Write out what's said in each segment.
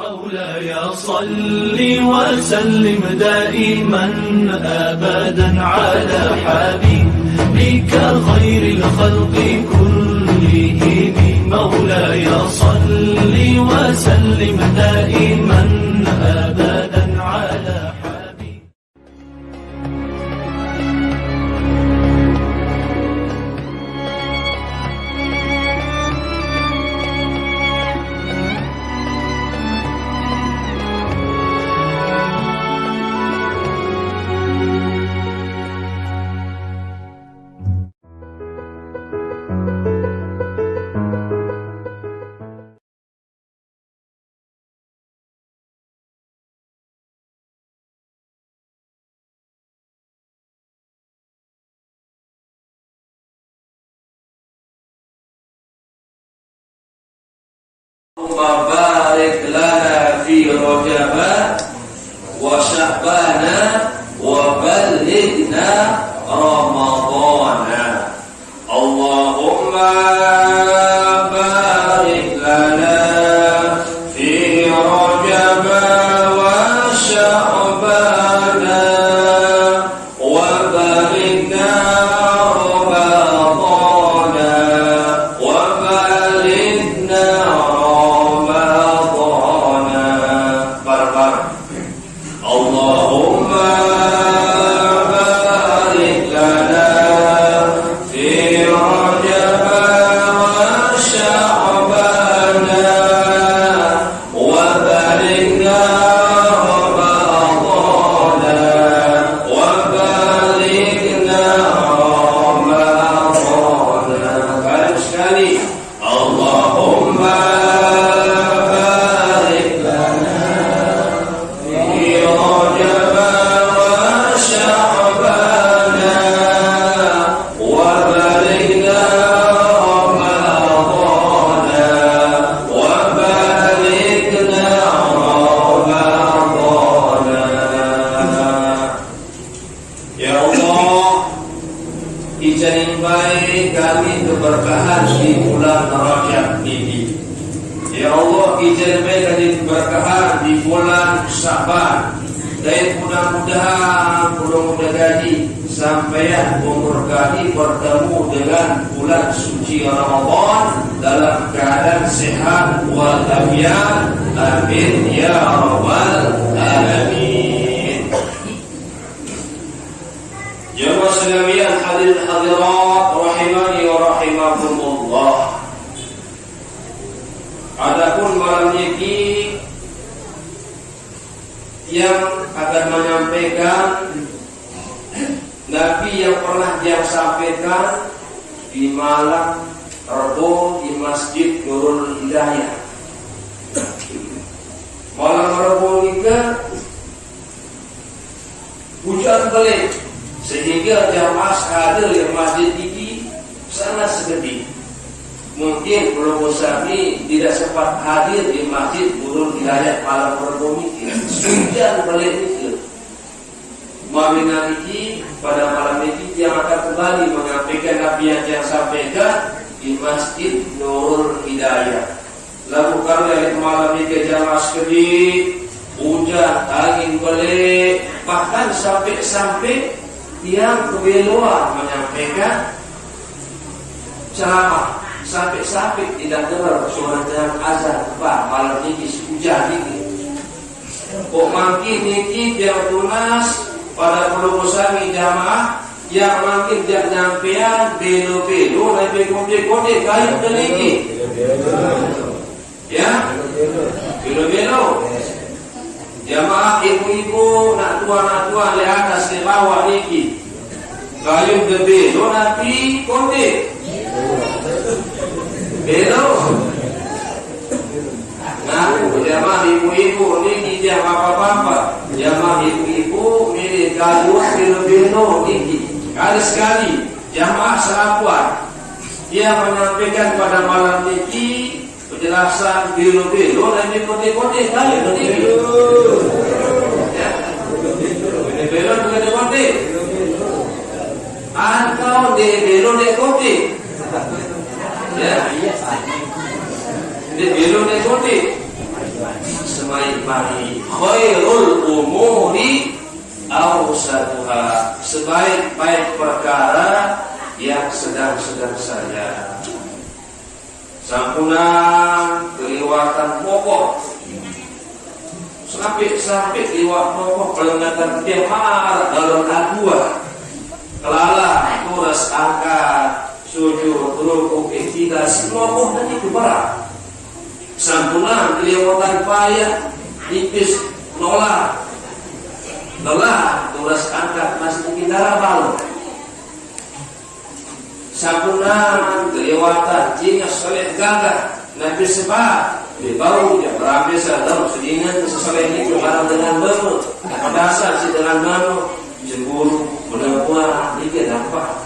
مولاي صل وسلم دائما أبدا على حبيبك خير الخلق كلهم. مولاي صل وسلم دائما أبدا على حبيبك. Barik lana fi Rajab wa Sya'ban wa ballighna Ramadhan. Allahumma barik lana fi Rajab wa Sya'ban wa ballighna kami keberkahan di bulan Rajab ini. Ya Allah, izinkan kami keberkahan di bulan Sya'ban. Dan mudah-mudahan gaji sampai umur kami bertemu dengan bulan suci Ramadan dalam keadaan sehat walafiat. Amin ya rabbal alamin. Jemaah sekalian hadirin hadirat rahimani wa rahimakumullah. Adapun malam ini yang akan menyampaikan Nabi yang pernah dia sampaikan di malam Rabu di Masjid Nurul Hidayah. Malam Rabu ini hujan pelik sehingga jamaah hadir di masjid ini sangat sedikit. Mungkin Pulau Sami tidak sempat hadir di Masjid Nurul Hidayah malam Rabu ini. Hujan pelik itu. Malam ini pada malam ini yang akan kembali menyampaikan Nabi yang dia sampaikan di Masjid Nurul Hidayah. Lalu karena malam ini jamaah sedikit, hujan, angin pelik, bahkan sampai yang kebeluan menyampaikan ceramah sampai tidak dengar suara azan Pak malam ini hujan ini. Kok makin ini dia tunas pada Pulau Sami jamaah yang makin dia nyampean belo-belo lebih konde kayu deliki. Ya, belo-belo. Jamaah ibu-ibu, nak tua di atas di bawah niki. Kayu gede, lo nabi konde. Belo. Nah, jamaah ibu-ibu niki dia bapak-bapak. Jamaah ibu-ibu milih kayu belo niki. Sekali jamaah serapuan. Dia menyampaikan pada malam niki penjelasan belo-belo dan konde-konde kayu niki. Ya. Belo bukan konde. Atau de belo de konde. Ya. De belo de konde. Semaik-baik khairul umuri awsatuha, sebaik-baik perkara yang sedang-sedang saja. Sampunan kelewatan pokok sampai lewat pokok pelengatan temar dalam adua kelala turas angkat sujud rukuk iktidal semua nanti kebarat. Sampunan kelewatan payah tipis nolak lelah turas angkat masih kita rabal. Sampunan kelewatan jika soleh gagah nabi sebab dibau dia berambisa dalam sedingan sesoleh itu barang dengan baru dasar si dengan baru jemburu menempuh dia dapat.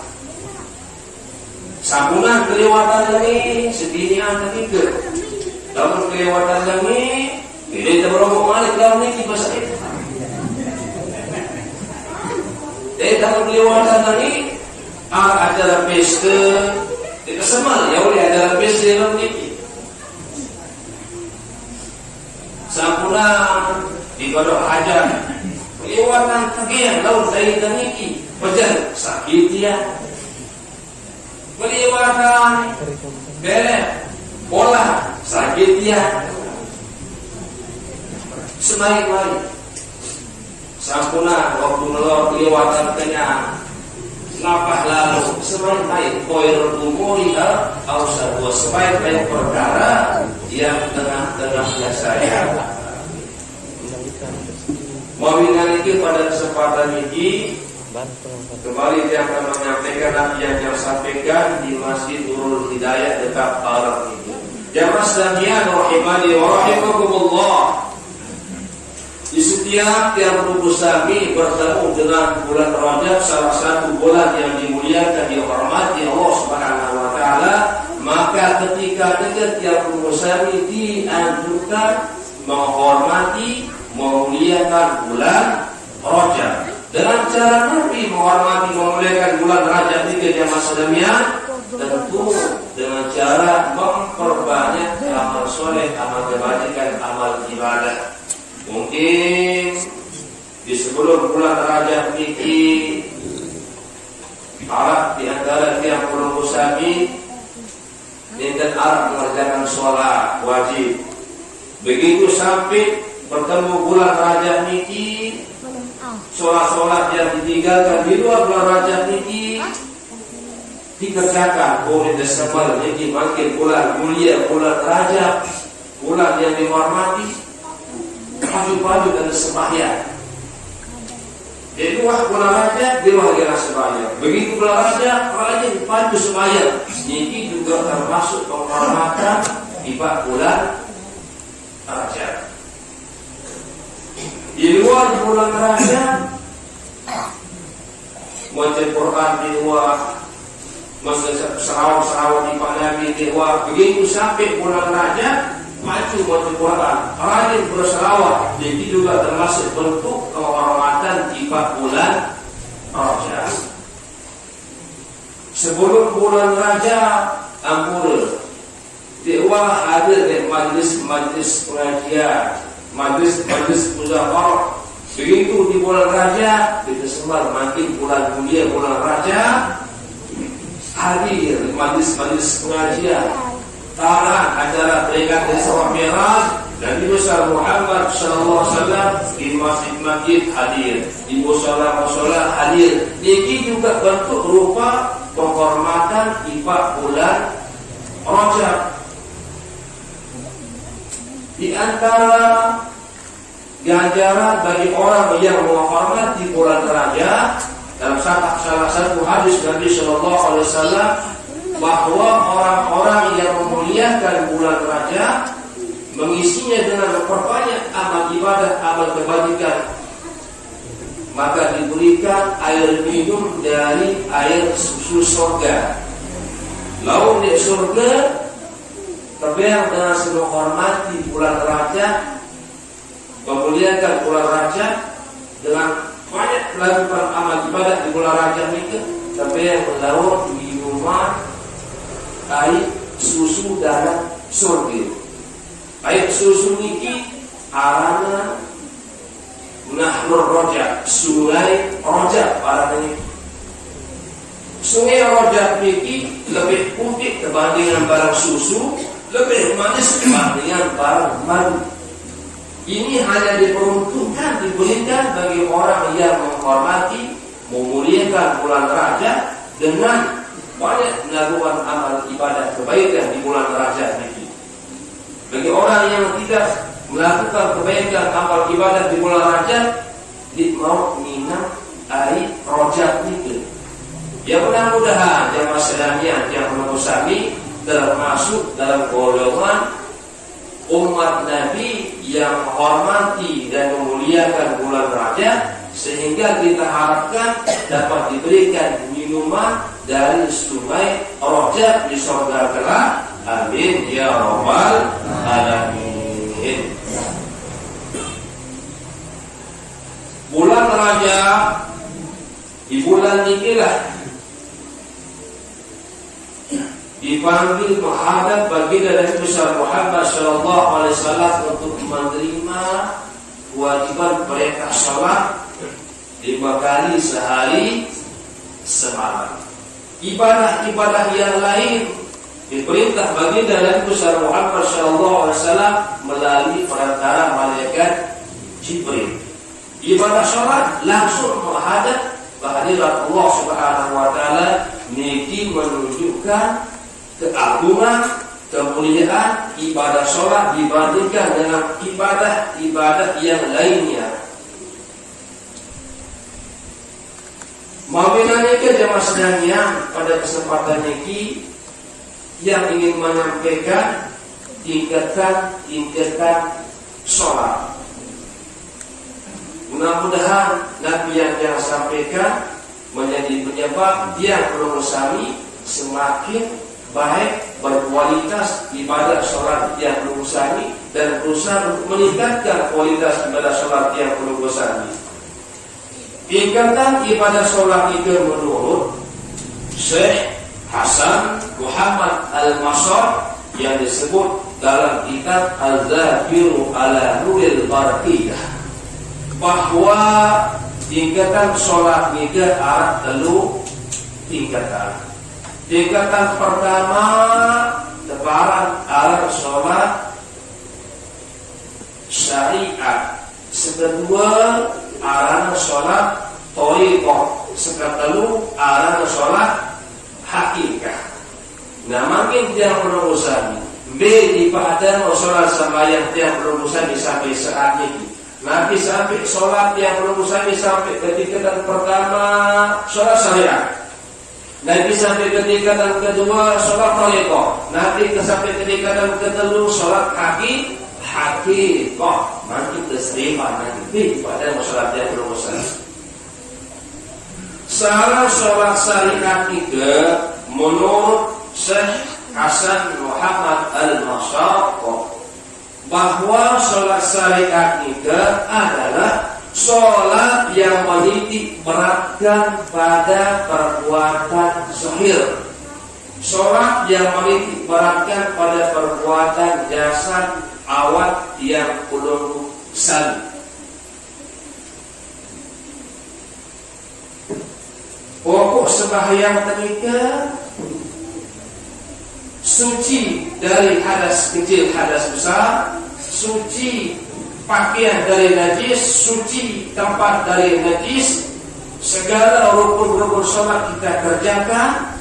Sampunan kelewatan ini sedinian ketiga dalam kelewatan ini kita beromong malik dalam ini bahasa itu. Dalam kelewatan ini acara pesta kita semal ya oleh acara pesta dalam ini sampunan di kodok hajat kelewatan kagian laut dari taniki pejan sakit dia kelewatan belek bola sakit dia semaik-baik sampunan waktu melor kelewatan kenyang lapah lalu sebaik-baik koir umuri ausat dua sebaik-baik perkara yang tengah-tengahnya saya. Mobilan itu pada kesempatan ini kembali dia akan menyampaikan apa yang dia sampaikan di Masjid Nurul Hidayah dekat Arab ini. Jamaah sekalian rahimani wa rahimakumullah. Di setiap yang berusaha bertemu dengan bulan Rajab, salah satu bulan yang dimuliakan, dihormati Allah Subhanahu wa taala, maka ketika dekat yang berusaha dianjurkan menghormati, memuliakan bulan Rajab. Dengan cara Nabi menghormati, memuliakan bulan Rajab ini jamaah sekalian, tentu dengan cara memperbanyak amal soleh, amal kebajikan, amal ibadah. Mungkin di sebelum bulan Rajab ini Arab di antara tiap berusaha dan Arab mengerjakan sholat wajib. Begitu sampai bertemu bulan Rajab ini, sholat-sholat yang ditinggalkan di luar bulan Rajab ini dikerjakan oleh Desember. Jadi makin bulan mulia, bulan Rajab, bulan yang dihormati, pagi-pagi dan sembahyang. Di luar bulan Rajab, di luar bulan sembahyang. Begitu bulan Rajab, rajin pagi sembahyang. Ini juga termasuk penghormatan di bulan Rajab. Di luar bulan Rajab, baca Quran di luar, serawat di Nabi di luar. Begitu sampai bulan Rajab, maju baca Quran, rajin berselawat. Jadi juga termasuk bentuk kehormatan di bulan Rajab. Sebelum bulan Rajab, ampun, dewa hadir di majlis pengajian, majlis muzakarah. Begitu di bulan Rajab, kita semua makin bulan mulia bulan Rajab, hadir di majlis pengajian. Taran acara peringatan Isra Mi'raj Nabi besar Muhammad sallallahu alaihi wasallam di masjid-masjid hadir, di musala-musala hadir. Ini juga bentuk rupa penghormatan di bulan Rajab. Di antara ganjaran bagi orang yang menghormati bulan Rajab. Dalam salah satu hadis Nabi Shallallahu Alaihi Wasallam bahwa orang-orang yang memuliakan bulan Rajab mengisinya dengan memperbanyak amal ibadah, amal kebajikan, maka diberikan air minum dari air susu surga. Lalu di surga terbayang dengan sebuah hormati bulan Rajab, memuliakan bulan Rajab dengan banyak melakukan amal ibadah di bulan Rajab itu, terbayang melaut minuman air susu dalam surga. Air susu ini arana Nahrul Rajab, sungai Rajab arana. Sungai Rajab ini lebih putih dibandingkan barang susu, lebih manis dibandingkan barang madu. Ini hanya diperuntukkan, diberikan bagi orang yang menghormati, memuliakan bulan Rajab dengan banyak melakukan amal ibadah kebaikan di bulan Rajab ini. Bagi orang yang tidak melakukan kebaikan amal ibadah di bulan Rajab, dia mau minum air Rajab itu. Ya mudah-mudahan jamaah sekalian yang menusami termasuk dalam golongan umat Nabi yang menghormati dan memuliakan bulan Rajab, sehingga kita harapkan dapat diberikan minuman dari sungai Rajab di surga kelak. Amin ya rabbal alamin. Bulan Rajab, di bulan inilah dipanggil menghadap baginda Nabi besar Muhammad sallallahu alaihi wasallam untuk menerima kewajiban perintah salat 5 kali sehari semalam. Ibadah-ibadah yang lain diperintah baginda Nabi besar Muhammad sallallahu alaihi wasallam melalui perantara malaikat Jibril. Ibadah salat langsung menghadap kehadirat Allah Subhanahu wa taala, niki menunjukkan keagungan, kemuliaan ibadah sholat dibandingkan dengan ibadah-ibadah yang lainnya. Mabinanya ke jamaah sekalian, pada kesempatan ini yang ingin menyampaikan tingkatan sholat. Mudah-mudahan Nabi yang sampaikan menjadi penyebab yang berusaha semakin baik, berkualitas ibadah sholat yang berusaha dan berusaha untuk meningkatkan kualitas ibadah sholat yang berusaha. Tingkatan ibadah sholat itu menurut Syekh Hasan Muhammad Al-Masar yang disebut dalam kitab Al-Zahiru ala Nuril Barakiyah, bahwa tingkatan sholat itu ada 3 tingkatan. Tingkatan pertama tebaran ala sholat syariat, kedua arana sholat thoriqah, sekatelu arana sholat hakikat. Nah, makin dia berusaha B di pada sholat sembahyang dia berusaha sampai saat ini. Nabi sampai sholat yang berusaha sampai ketika pertama sholat syariat. Nabi sampai ketika dan kedua sholat thoriqah. Nabi sampai ketika dan ketiga sholat hakikat. Nanti keserima nanti pada sholat yang berusaha. Salah sholat syariat itu menurut Syekh Hasan Muhammad Al-Masar, bahwa sholat syariat itu adalah sholat yang menitik beratkan pada perbuatan zahir, sholat yang menitik beratkan pada perbuatan jasad awal yang belum salim. Pokok sembahyang ketika suci dari hadas kecil, hadas besar, suci pakaian dari najis, suci tempat dari najis, segala rukun-rukun sholat kita kerjakan,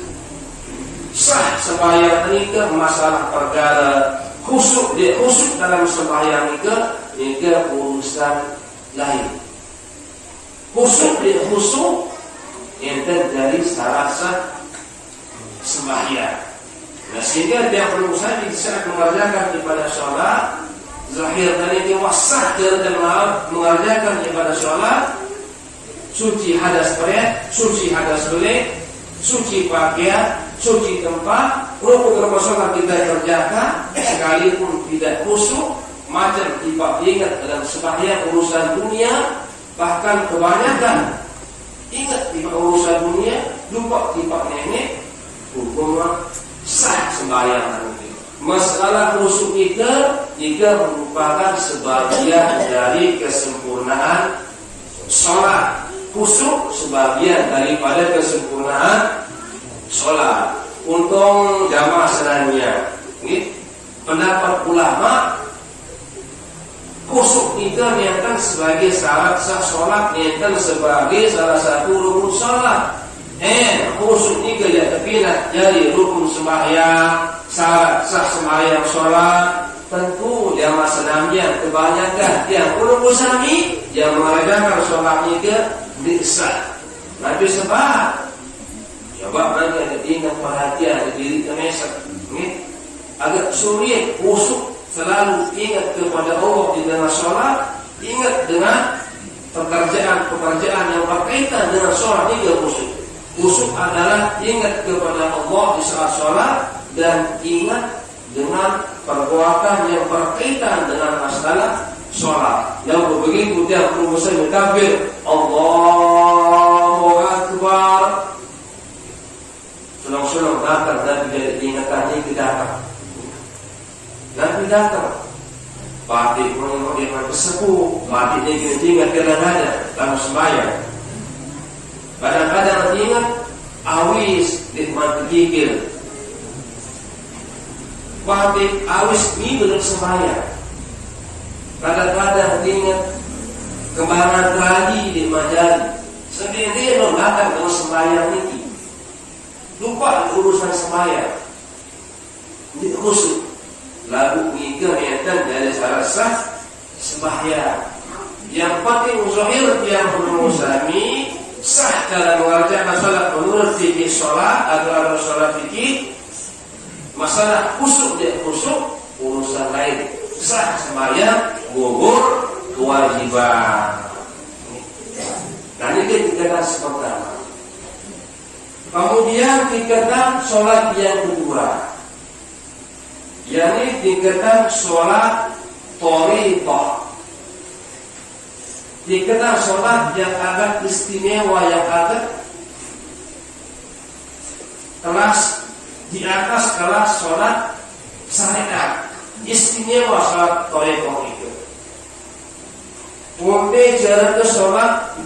sah sembahyang ini. Masalah perkara khusyuk dalam sembahyang itu urusan lain. Khusyuk enten dari sarasa sembahyang. Nah, sehingga dia perlu usaha di saat mengerjakan ibadah sholat zahir dan ini wasah dan mengerjakan ibadah sholat, suci hadas berat, suci hadas belik, suci pakaian, suci tempat, rukun sholat kita kerjakan, sekalipun tidak khusyuk, macam tiba ingat dalam sembahyang urusan dunia, bahkan kebanyakan ingat tiba urusan dunia, lupa tiba nenek, hukumnya sah sembahyang nanti. Masalah khusyuk kita merupakan sebagian dari kesempurnaan sholat. Khusyuk sebagian daripada kesempurnaan sholat. Untuk jamaah senanya, pendapat ulama khusyuk kita niatkan sebagai syarat sah sholat, niatkan sebagai salah satu rukun sholat. Khusyuk ini ya terpindah jadi rukun sembahyang, syarat sah sembahyang sholat. Tentu jamaah senamnya kebanyakan yang ulul usami yang mengerjakan sholat itu bisa. Tapi sebab coba mana ingat perhatian diri kemesak, agak sulit khusyuk selalu ingat kepada Allah di dalam sholat, ingat dengan pekerjaan yang berkaitan dengan sholat itu khusyuk. Khusyuk adalah ingat kepada Allah di saat sholat dan ingat dengan perbuatan yang berkaitan dengan masalah sholat. Yang begitu dia perlu bertakbir, Allahu Akbar. Sulang-sulang datang dan tidak diingatkan ini datang. Nanti datang. Batik mengingat bersepuh, batik dia ingat kadang-kadang dalam sembahyang. Kadang-kadang ingat awis nikmat gigil. Batik awis ini belum sembahyang. Kadang-kadang ingat kembaran tadi di majali. Sendiri lo datang dengan sembahyang ini. Lupa urusan sembahyang. Ini khusyuk. Lalu mikir niatan dari syarat sah sembahyang. Yang penting zahir yang bermusami sah dalam mengerjakan sholat menurut fikih sholat atau ada sholat fikih. Masalah khusyuk dan khusyuk urusan lain. Sah sembahyang gugur kewajiban. Nah ini tingkatan pertama. Kemudian tingkatan sholat yang kedua, yakni tingkatan sholat thariqah. Tingkatan sholat yang agak istimewa, yang agak kelas di atas kelas sholat syariat. Istimewa sholat thariqah itu. Untuk cara ke sholat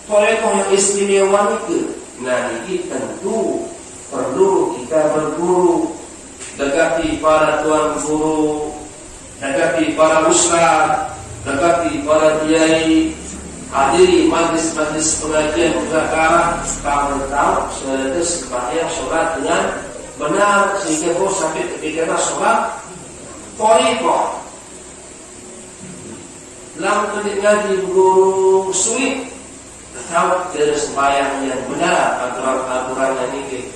thariqah yang istimewa itu, nah ini tentu perlu kita berguru, dekati para tuan guru, dekati para ustaz, dekati para kiai, hadiri majlis-majlis pengajian muzakarah, kamu tahu saudara sembahyang sholat dengan benar sehingga kau sampai ketika sholat thariqah. Lalu ketika di guru sulit tahu dari sembahyang yang benar, aturan-aturannya ini,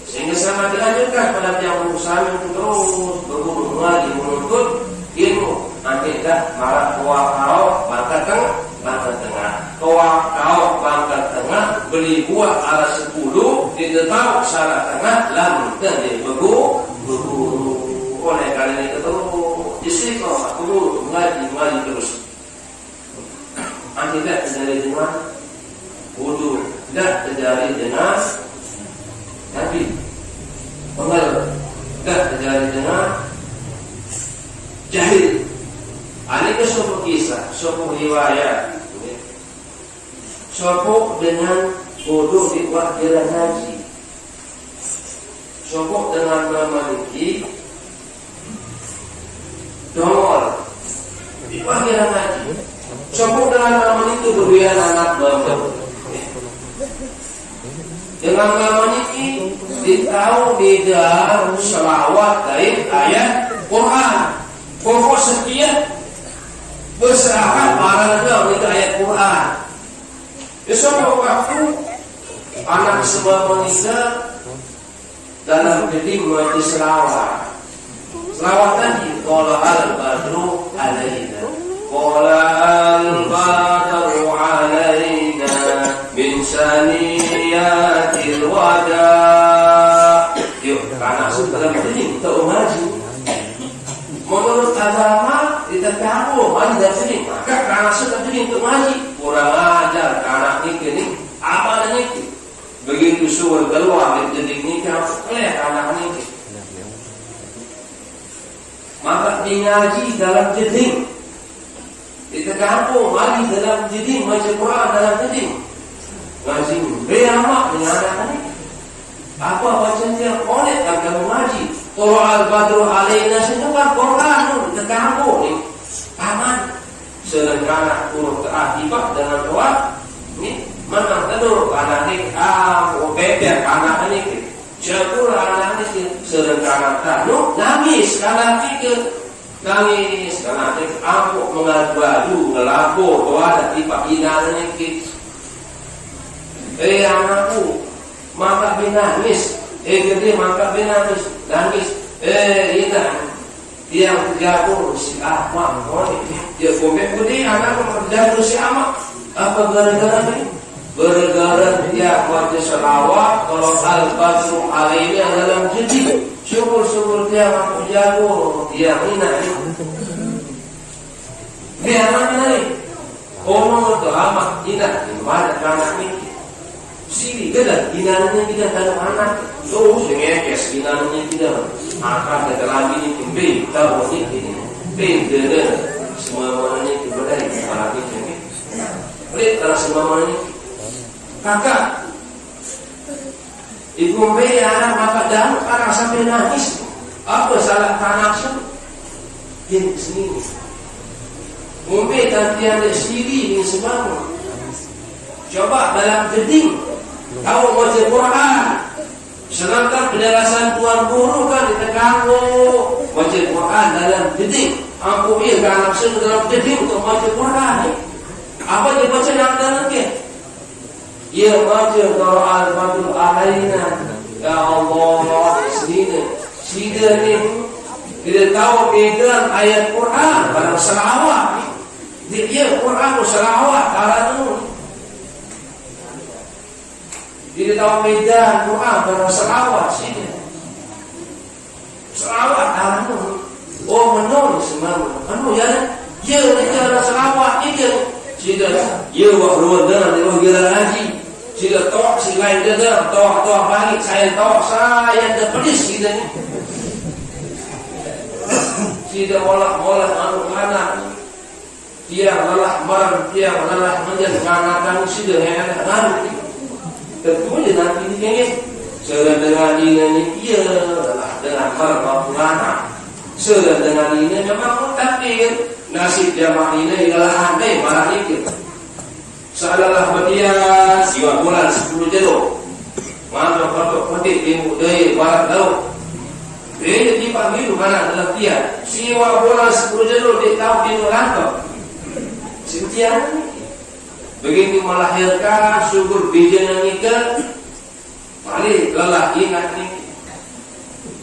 sehingga sama dianjurkan pada tiap urusan untuk terus berguru lagi menuntut ilmu. Nanti dah marah kau bangkat tengah, kau bangkat tengah, beli buah arah 10, ditahu salah tengah, lalu dan dia berguru. Oleh karena itu terus istiqomah guru mengaji terus. Nanti dah terjadi dengan wudu, tidak terjadi dengan nabi pengal, tidak terjadi dengan jahil. Ini ke suatu kisah, suatu riwayat, suatu dengan wudu di wakil haji, suatu dengan memiliki dongol di wakil haji, suatu dengan memiliki durian anak bambu. Dengan memiliki ditahu di dalam selawat dari ayat Quran. Pokok setiap berserahan barangnya dengan ayat Quran. Besok waktu anak semua menikah dalam gedung majlis selawat. Selawat tadi qala al-badru alaina. Qala al-badru alaina min saniyatil wada. Yuk, anak sudah dalam gedung tak mengaji. Menurut agama kita tahu mari dari sini, maka anak sudah gedung untuk mengaji. Kurang ajar anak ini apa adanya. Begitu suruh keluar dari gedung ini harus kelihatan anak ini. Maka ngaji dalam jeding. Kita kampung mari dalam jeding, baca Quran dalam jeding. Ngaji beramak dengan anak ini. Apa bacaan dia oleh akan mengaji. Qala al-badru alaina senyuman Quran kita kampung ni aman. Sedangkan huruf teratibat dengan doa ni mana tahu anak ni bebek anak ni. Syukur anak ni sedangkan tahu nangis karena fikir nangis karena aku mengadu ngelapor doa dan tiba ina ni anakku maka binangis gede maka binangis nangis ina yang terjatuh si Ahmad dia komen gede anak terjatuh si Ahmad apa gara-gara ni gara-gara dia baca selawat kalau al-badru alaina dalam jeding syukur dia mampu jago dia hina dia mana ni orang tu amat hina mana anak ni sini kada hinanya kita dalam anak tu sengekes hinanya kita akan dalam ini timbe tahu ni benda semua mana ni berbeda para kita ni boleh kalau semua mana ni kakak ibu mbak anak maka dalam anak sampai nangis apa salah anak semua dia sini mbak tadi ada siri ni semua coba dalam geding tahu baca Quran sedangkan penjelasan tuan guru kan kita kamu baca Quran dalam geding aku anak semua dalam geding untuk baca Quran ni apa dia baca dalam dia ia baca kalau al-badru alaina ya Allah sida ni kita tahu pegang ayat Quran pada selawat dia Quran selawat kalau dia tahu medan Quran pada selawat sini selawat kalau menol semua ya dia cara selawat dia sida ia buat ruang dengan dia haji sida tok si lain dia tok balik saya tok saya ada pedis kita ni sida olah anak dia lelah marah dia lelah menjadi anak sida yang ada tentunya nanti ni kengit dengan ini dia dengan marah anak dengan ini memang takdir nasib jamaah ini ialah andai marah ini seolah berdiam siwa bulan 10 jero mana patok patik timur daya barat laut dia dipanggil mana dalam dia siwa bulan 10 jero dia tahu timur langkau sentiasa begitu melahirkan syukur bijanya nikah mari lelah ingat ni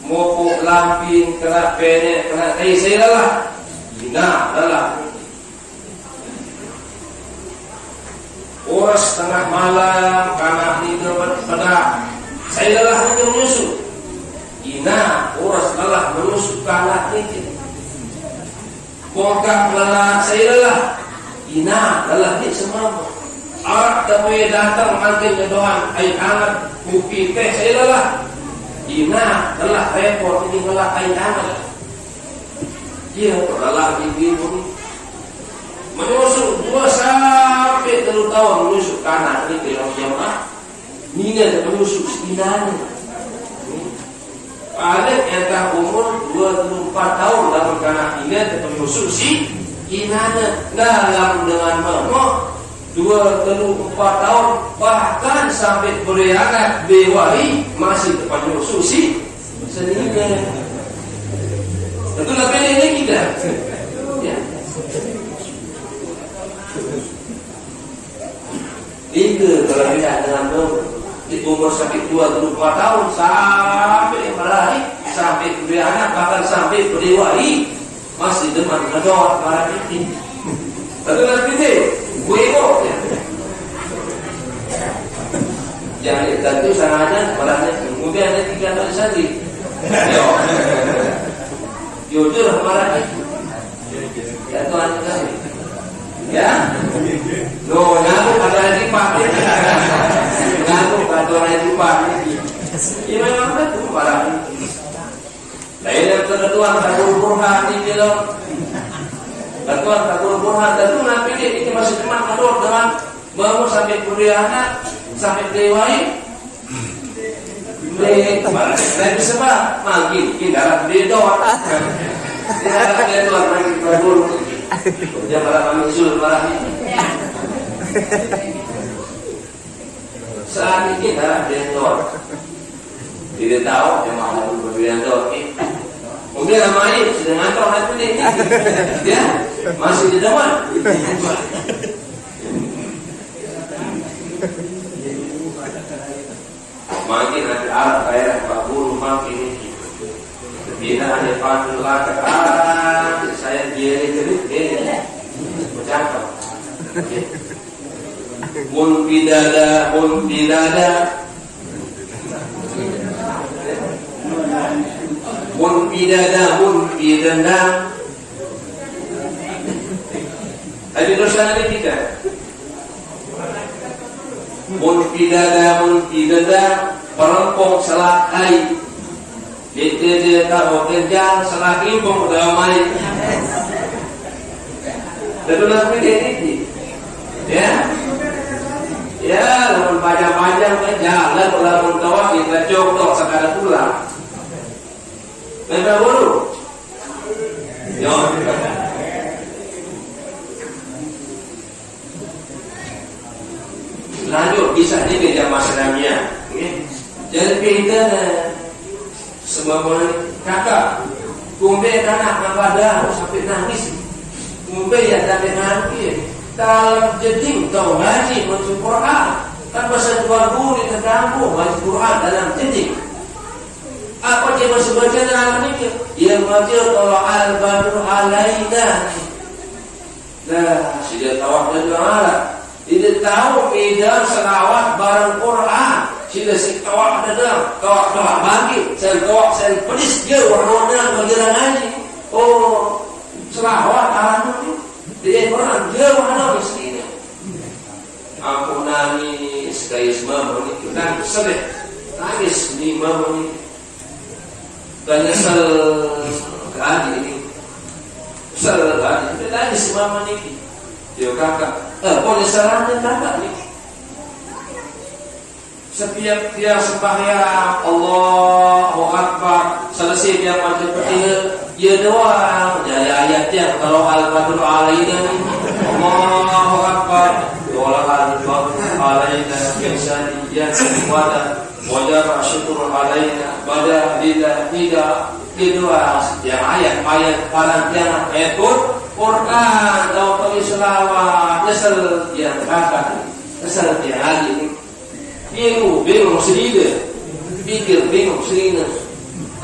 mopok lampin kena penek kena saya lelah lelah Uras tengah malam karena tidur pada saya lelah ini menyusup uras lelah menyusup karena ini bongkak lelah saya lelah lelah ini semua Arab temui datang makin kedoan air hangat kopi teh saya lelah lelah repot ini lelah air hangat dia lelah ibu ini menyusup 2 sampai 3 tahun menyusup kanan ini kalau jamaah ini ada menyusup setidaknya paling entah umur 24 tahun dalam kanan ini ada menyusup si inanya dalam dengan mama 2-4 tahun bahkan sampai beranak bewari masih menyusup si sendirinya Tentu lebih ini kita. Ya. Itu kalau kita dengan di umur sampai 24 tahun sampai meraih, sampai punya anak, bahkan sampai berdewai masih demen ngedor para ini. Tentu lebih ini, gue kok. Jangan tentu sangatnya malahnya kemudian ada 3 kali sandi. Jujur malahnya. Ya Tuhan kami. Ya. No, ngaku kata lagi Pak. Ngaku kata lagi Pak. Ini memang betul malahnya. Lain yang ketentuan takul burhan ini loh. Ketentuan takul burhan tentu nanti ini masih cuma ngedor dengan bangun sampai kuliah anak. Sampai dewai, saya bisa pak, makin dalam dedo, dalam dedo lagi kabur, dia malah mengusul malah ini. Saat ini dalam dedo, tidak tahu yang mau berdedo. Mungkin namanya sedang ngantor nanti ini, ya masih di depan. Makin ada alat daerah Pak Guru makin bila ada pantulah ke saya jerit bercakap mun bidada ada dosa ini tidak mun pidada perempong salah hai itu dia tahu kerja salah kimpong damai dan lalu ini ya lamun panjang-panjang ke jalan lamun tawa kita cokok sekadar pulang memang dulu yo lanjut bisa di meja masalahnya. Jadi kita semua boleh kakak, kumbe anak pada sampai nangis, kumbe ya sampai nangis. Dalam jeding tahu ngaji baca Quran, kan bahasa dua guru di kampung baca Quran dalam jeding. Apa dia baca dalam ini? Yang baca kalau al-badru alaina. Nah, sudah tahu dan Allah. Tidak tahu medan selawat barang Quran. Sila si kawak ada kawak bagi, saya kawak saya pedis dia warna bagian ngaji. Oh, selawat anu dia Quran dia warna mesti. Aku nangis guys mama ni kita sedih. Nangis ni mama ni. Dan nyesel kali ini. Nyesel kali. Kita nangis mama ni. Dia kakak, boleh salahnya kakak ni. Setiap dia sembahyang Allahu Akbar, selesai dia baca petiha, dia doa dari ayat yang kalau al-badru alaina Allahu Akbar, doa al-badru alaina biasani ya wada wajah syukur alaina pada tidak doa yang ayat parantian ayat Quran atau kami selawat nyesel dia kakak nyesel dia lagi bingung sendiri bingung sendiri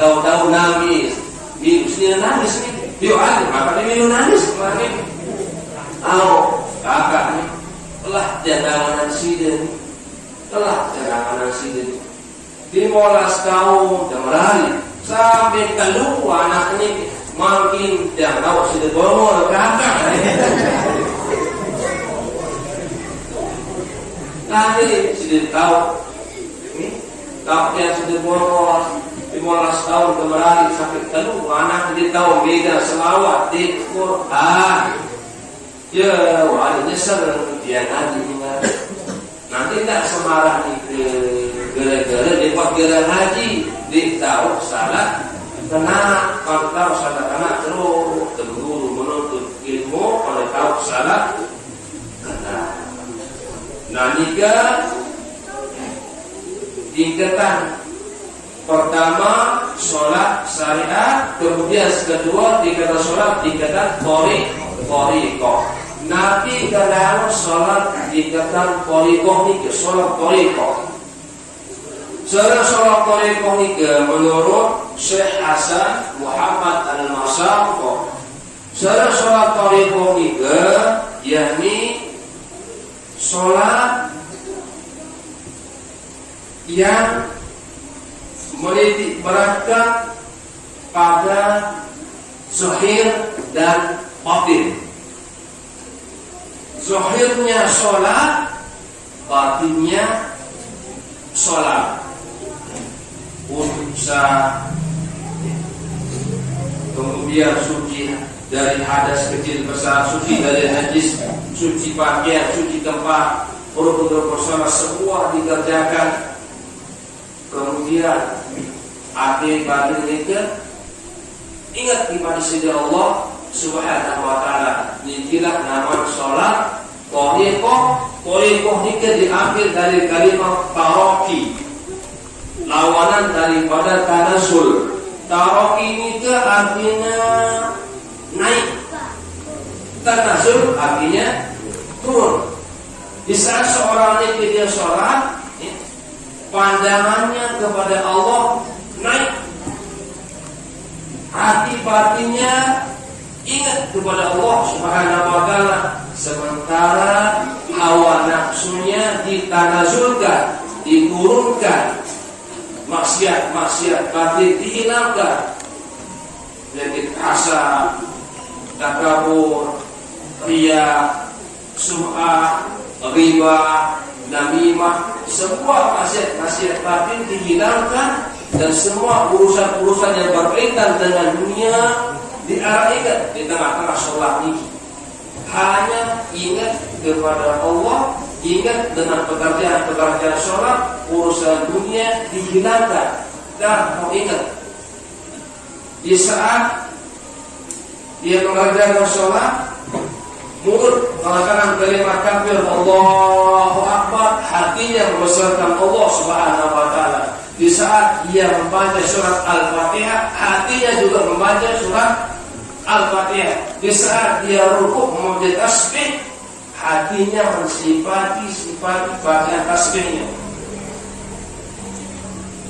tahu nangis bingung sendiri nangis dia ada kakak dia nangis kemarin kakak ni telah jangan sendiri 15 tahun dan berhari sampai keluar anak ini makin yang tahu sudah bongol kakak nanti sudah tahu yang sudah bongol 15 tahun kemarin sampai keluar anak jadi tahu beda selawat di Quran ya wah nyesel dia nanti tak semarah nih gara-gara dia buat gara haji dia tahu salah karena kalau tahu salah karena terus terburu menuntut ilmu kalau tahu salah karena nah jika tingkatan Pertama, sholat syariat. Kemudian kedua, tingkatan sholat tingkatan thariqah. Nabi kadang sholat tingkatan thariqah ni, sholat thariqah. Sholat thariqah ni menurut Syekh Hasan Muhammad Al-Masaqah. Sholat thariqah ni yakni sholat yang menitik beratkan pada zahir dan batin. Zahirnya sholat, batinnya sholat. Puasa, kemudian suci dari hadas kecil besar, suci dari najis, suci pakaian, suci tempat, rukun sholat semua dikerjakan. Kemudian hati batin kita ingat kepada sisi Allah Subhanahu wa taala. Inilah nama salat thariqah. Thariqah ini diambil dari kalimat taraqi, lawanan daripada tanasul. Taraqi ini artinya naik, tanasul artinya turun. Di saat seorang ini dia sholat, pandangannya kepada Allah naik, hati batinnya ingat kepada Allah Subhanahu wa taala, sementara hawa nafsunya ditanazulkan, diturunkan, maksiat batin dihilangkan, jadi hasad, takabur, riya, sum'ah, riba, namimah, semua maksiat batin dihilangkan, dan semua urusan-urusan yang berkaitan dengan dunia diarahkan di tengah-tengah sholat ini. Hanya ingat kepada Allah, ingat dengan pekerjaan-pekerjaan sholat, urusan dunia dihilangkan. Dan mau ingat, di saat dia mengerjakan sholat, mulut mengatakan kalimat kafir Allahu Akbar, hatinya membesarkan Allah Subhanahu wa taala. Di saat dia membaca surat Al-Fatihah, hatinya juga membaca surat Al-Fatihah. Di saat dia rukuk membaca tasbih, hatinya mensifati bacaan tasbihnya.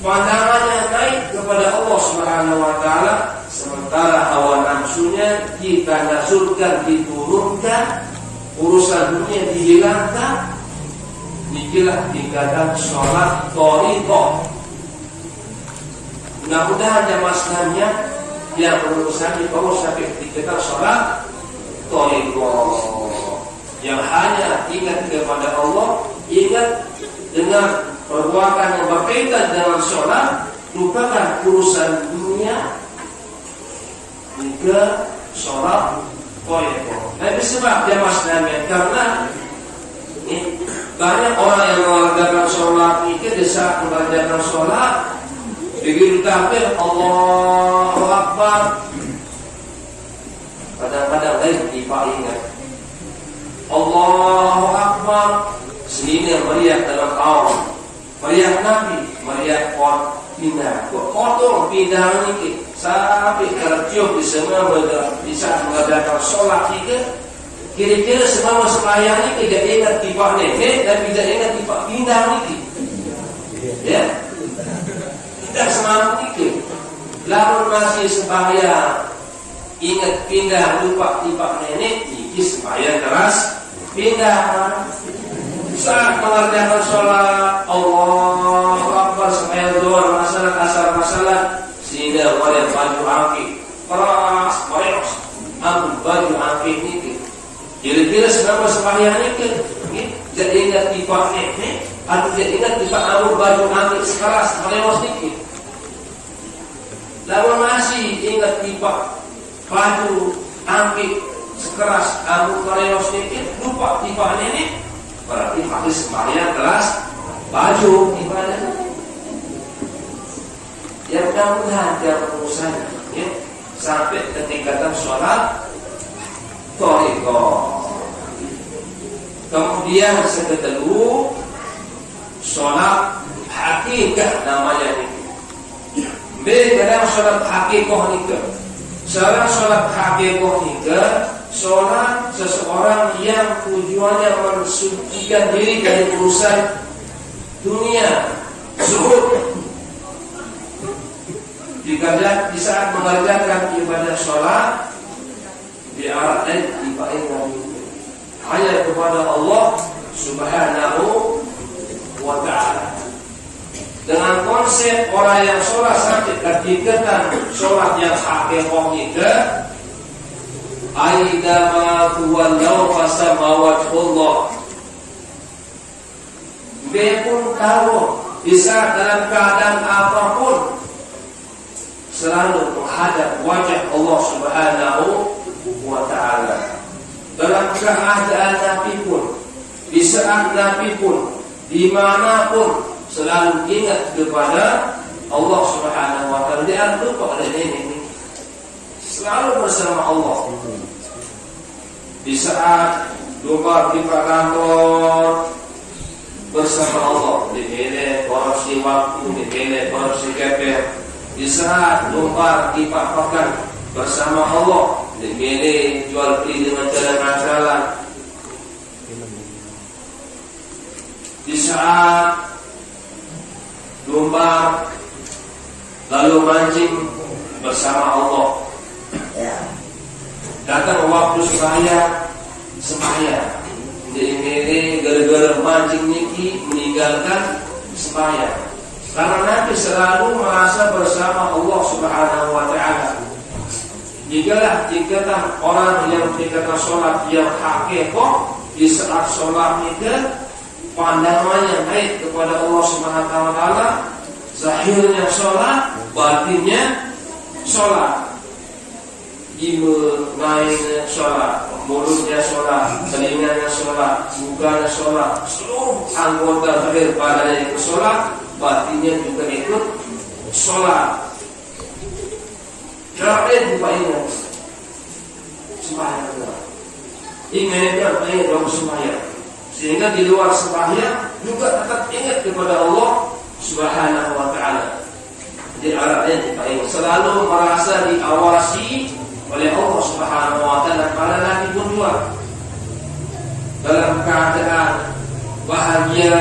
Pandangannya naik kepada Allah Subhanahu wa taala, sementara hawa nafsunya ditanazulkan, diturunkan, urusan dunia dihilangkan. Inilah tingkatan sholat thariqah. Mudah-mudahan jamaah sekalian yang berurusan di bawah sampai tingkatan sholat thariqah, yang hanya ingat kepada Allah, ingat dengan perbuatan yang berkaitan dengan sholat, lupakan urusan dunia, juga sholat thariqah. Nah, sebab jamaah sekalian, karena banyak orang yang mengerjakan sholat ini, di saat mengerjakan sholat begitu takbir Allahu Akbar, kadang-kadang lain tidak ingat Allahu Akbar, sehingga meriak dalam awal, meriak Nabi, meriak pindah, potong pindah ini sampai tercium di semua di saat mengerjakan sholat ini. Kira-kira semua sembahyang ini tidak ingat tiba nenek dan tidak ingat tiba pindah ini, ya. Tidak semangat itu. Lalu masih sembahyang ingat pindah, lupa tiba nenek, ini sembahyang keras pindah. Saat mengerjakan sholat Allahu Akbar, sembahyang zuhur, masalah asar, masalah sehingga wajah baju angki keras, mereos, baju angki ini. Kira-kira semua sembahyang ini jadi ingat tiba nenek, atau jadi ingat tiba baju angki sekeras, mereos ini. Lalu masih ingat tiba baju angki sekeras, mereos ini, lupa tiba nenek, berarti masih sembahyang keras baju ibadah. Ya mudah-mudahan dia berusaha ya, sampai ke tingkatan sholat thariqah. Kemudian kedua sholat haqiqah namanya ini. Kadang sholat hakikoh nika. Sholat hakikoh nika, sholat seseorang yang tujuannya mensucikan diri dari urusan dunia, zuhud. Di saat mengerjakan ibadah sholat, diarahkan ibadah hanya kepada Allah Subhanahu wa ta'ala. Dengan konsep orang yang sholat sakit ketika sholat yang hakikoh juga, aidama tuwallau fasamawatullah. Dia pun tahu bisa dalam keadaan apapun selalu menghadap wajah Allah Subhanahu wa ta'ala. Dalam keadaan Nabi pun, di saat Nabi pun, dimanapun selalu ingat kepada Allah Subhanahu wa ta'ala. Dia lupa oleh ini selalu bersama Allah. Di saat lupa di kantor bersama Allah, di bele korupsi waktu, di bele korupsi keper. Di saat lupa di papakan bersama Allah, di bele jual beli dengan jalan-jalan. Di saat lomba lalu mancing bersama Allah. Datang waktu sembahyang. Ini gara-gara mancing niki meninggalkan sembahyang. Karena Nabi selalu merasa bersama Allah Subhanahu wa ta'ala. Jikalah dikatakan orang yang dikatakan sholat yang hakikoh, di saat sholat itu pandangannya baik kepada Allah Subhanahu wa ta'ala, zahirnya sholat, batinnya sholat. Imannya sholat, mulutnya sholat, telinganya sholat, mukanya sholat, seluruh anggota zahir badannya ikut sholat, batinnya juga ikut sholat. Jangan lupa ingat sembahyang. Ingatkan ayat dalam sembahyang, sehingga di luar sembahyang juga tetap ingat kepada Allah Subhanahu wa ta'ala. Jadi ayat ini selalu merasa diawasi oleh Allah Subhanahu wa ta'ala. Para nabi pun juga dalam keadaan bahagia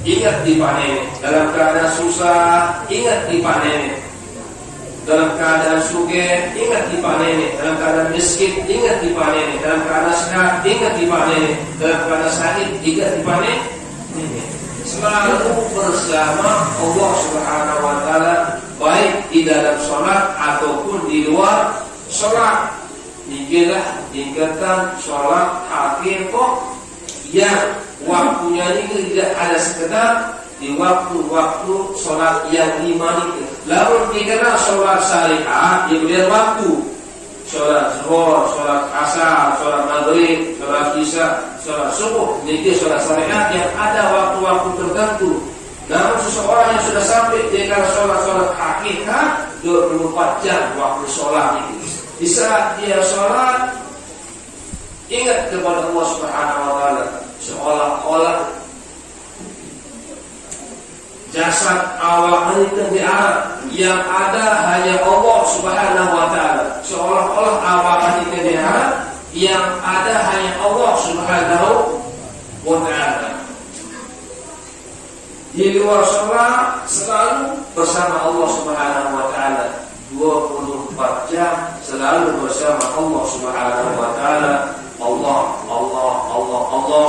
ingat dipanen, dalam keadaan susah ingat dipanen, dalam keadaan sugih ingat dipanen, dalam keadaan miskin ingat dipanen, dalam keadaan sehat ingat dipanen, dalam keadaan sakit ingat dipanen. Selalu bersama Allah Subhanahu wa ta'ala, baik di dalam sholat ataupun di luar sholat. Inilah tingkatan sholat hakikoh yang waktunya ini tidak ada sekedar di waktu-waktu sholat yang lima ini. Lalu dikira sholat syariah di kemudian waktu, sholat zuhur, sholat asar, sholat maghrib, sholat isya, sholat subuh. Ini sholat syariah yang ada waktu-waktu tertentu. Namun seseorang yang sudah sampai dengan sholat hakikat 24 jam waktu sholat itu, di saat dia sholat ingat kepada Allah Subhanahu wa ta'ala, seolah-olah jasad awak ini terdiarah, yang ada hanya Allah Subhanahu wa ta'ala. Seolah-olah awak ini terdiarah, yang ada hanya Allah Subhanahu wa ta'ala. Di luar sholat selalu bersama Allah Subhanahu wa ta'ala. 24 jam selalu bersama Allah Subhanahu wa ta'ala. Allah, Allah, Allah, Allah,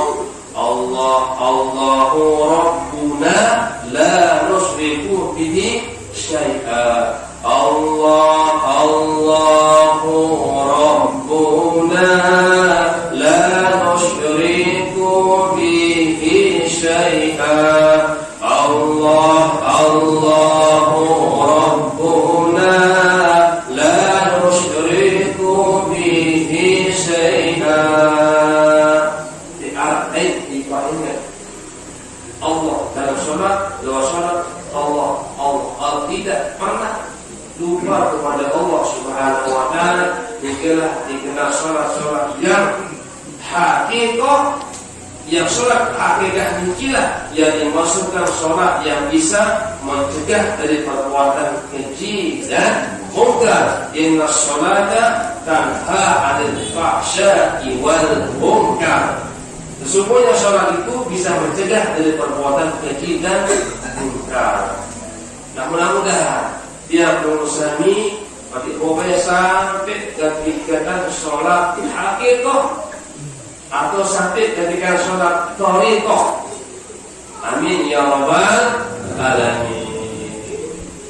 Allah, Allahu Rabbuna la nusyriku bihi syai'a. Allah, Allahu Rabbuna la nusyriku bihi syai'a. Allah, Allahu Rabbuna la nusyriku bihi syai'a. Di ayat dipainkan Allah dalam sholat, luar sholat, Allah, Allah, tidak pernah lupa kepada Allah Subhanahu wa ta'ala. Dikenal sholat-sholat yang hakikoh Yang sholat hakikat inilah yang dimaksudkan sholat yang bisa mencegah dari perbuatan keji dan munkar. Inna sholata tanha 'anil fahsya'i wal munkar. Sesungguhnya sholat itu bisa mencegah dari perbuatan keji dan munkar. Nah, mudah-mudahan dia berusaha supaya sampai ketika sholat hakikat atau sampai ketika sholat thariqah. Amin ya rabbal alamin.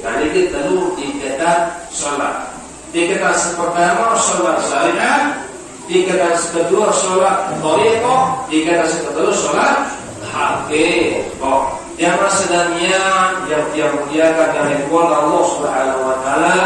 Nah, ini kita dulu tingkatan sholat. Tingkatan pertama sholat syariat, tingkatan kedua sholat thariqah, tingkatan ketiga sholat haqiqah. Yang sedangnya yang muliakan dari Allah Subhanahu wa taala,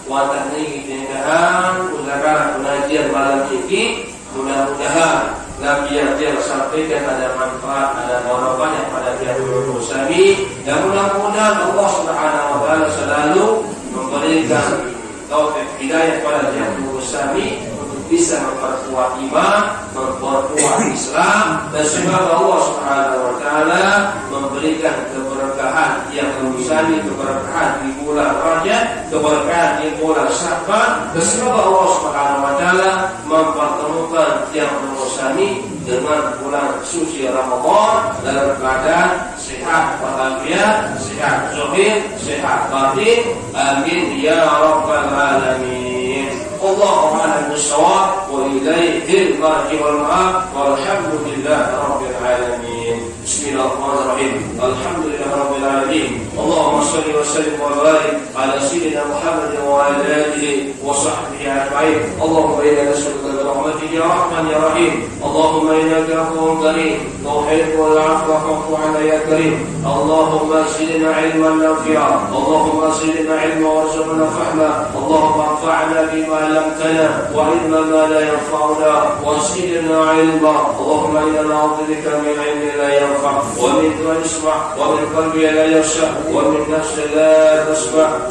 wa tahniqi tingkatan usahakan pengajian malam ini. Mudah-mudahan Nabi yang dia sampaikan ada manfaat, ada barokah pada pihak bersami, dan mudah-mudahan Allah Subhanahu wa taala selalu memberikan taufik hidayah pada pihak bersami untuk bisa memperkuat iman, memperkuat Islam, dan semoga Allah Subhanahu wa taala memberikan keberkahan yang bersami, keberkahan di bulan Rajab, keberkahan di bulan Sya'ban, dan semoga Allah Subhanahu wa taala mempertemukan yang bersami dengan bulan suci Ramadan dalam keadaan sehat walafiat, sehat zahir, sehat batin. Amin ya rabbal alamin. Allahu a'lam bis-shawab wa ilaihi al-marji wal ma'ab walhamdulillahi rabbil alamin. Bismillahirrahmanirrahim. Alhamdulillahi rabbil alamin. Allahumma shalli wa sallim wa barik ala sayyidina Muhammad wa ala alihi wa sahbihi ajma'in. Allahumma inna nas'aluka bi rahmatika ya rahman ya rahim. Allahumma innaka afuwwun karim tuhibbul 'afwa fa'fu 'anna ya karim. Allahumma zidna 'ilman nafi'a. Allahumma zidna 'ilman warzuqna fahma. Allahumma anfa'na bima 'allamtana wa 'ilman ma la yanfa'una wa zidna 'ilma. Allahumma inna na'udzu bika min 'ilmin la yanfa' wa min yasma' wa min qalbin la yakhsha' wa min nafsin la tasma'.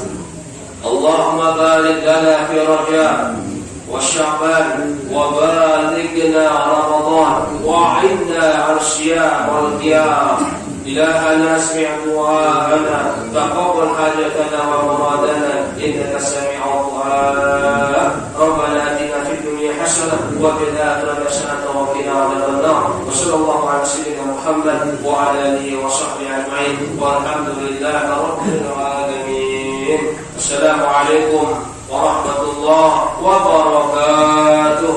Allahumma barik lana fi Rajab wa Sya'ban wa balighna Ramadan wa 'inna 'ala siyam wal qiyam. إلهنا اسمع دعاءنا تقبل حاجتنا ومرادنا إنك سميع الدعاء. ربنا آتنا في الدنيا حسنة وفي الآخرة حسنة وقنا عذاب النار. وصلى الله على سيدنا محمد وعلى آله وصحبه أجمعين والحمد لله رب العالمين. السلام عليكم ورحمة الله وبركاته.